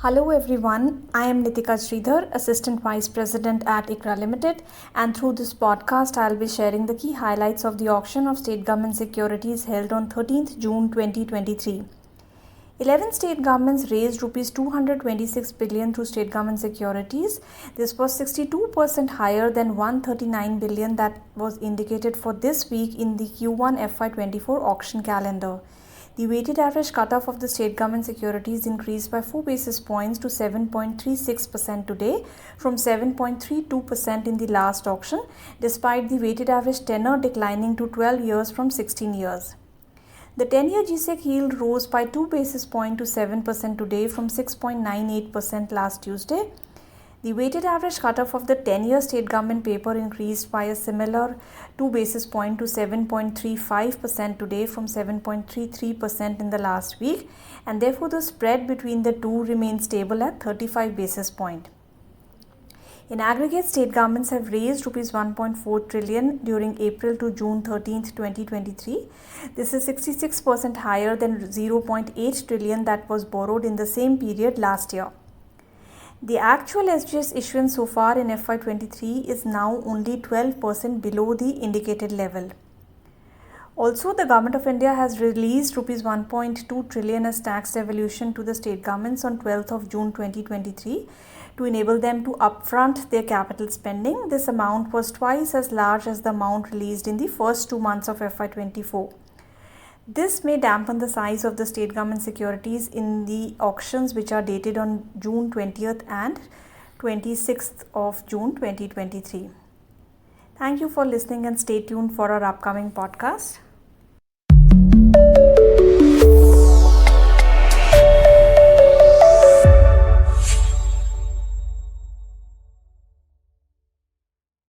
Hello everyone, I am Neetika Shridhar, Assistant Vice President at ICRA Limited, and through this podcast I'll be sharing the key highlights of the auction of State Government Securities held on 13th June 2023. 11 state governments raised Rs 226 billion through State Government Securities. This was 62% higher than 139 billion that was indicated for this week in the Q1 FY24 auction calendar. The weighted average cutoff of the state government securities increased by 4 basis points to 7.36% today from 7.32% in the last auction, despite the weighted average tenor declining to 12 years from 16 years. The 10-year G-Sec yield rose by 2 basis points to 7% today from 6.98% last Tuesday. The weighted average cutoff of the 10-year state government paper increased by a similar 2 basis points to 7.35% today from 7.33% in the last week, and therefore the spread between the two remains stable at 35 basis points. In aggregate, state governments have raised Rs 1.4 trillion during April to June 13, 2023. This is 66% higher than 0.8 trillion that was borrowed in the same period last year. The actual SGS issuance so far in FY23 is now only 12% below the indicated level. Also, the Government of India has released Rs 1.2 trillion as tax devolution to the state governments on 12th of June 2023 to enable them to upfront their capital spending. This amount was twice as large as the amount released in the first 2 months of FY24. This may dampen the size of the state government securities in the auctions which are dated on June 20th and 26th of June 2023. Thank you for listening and stay tuned for our upcoming podcast.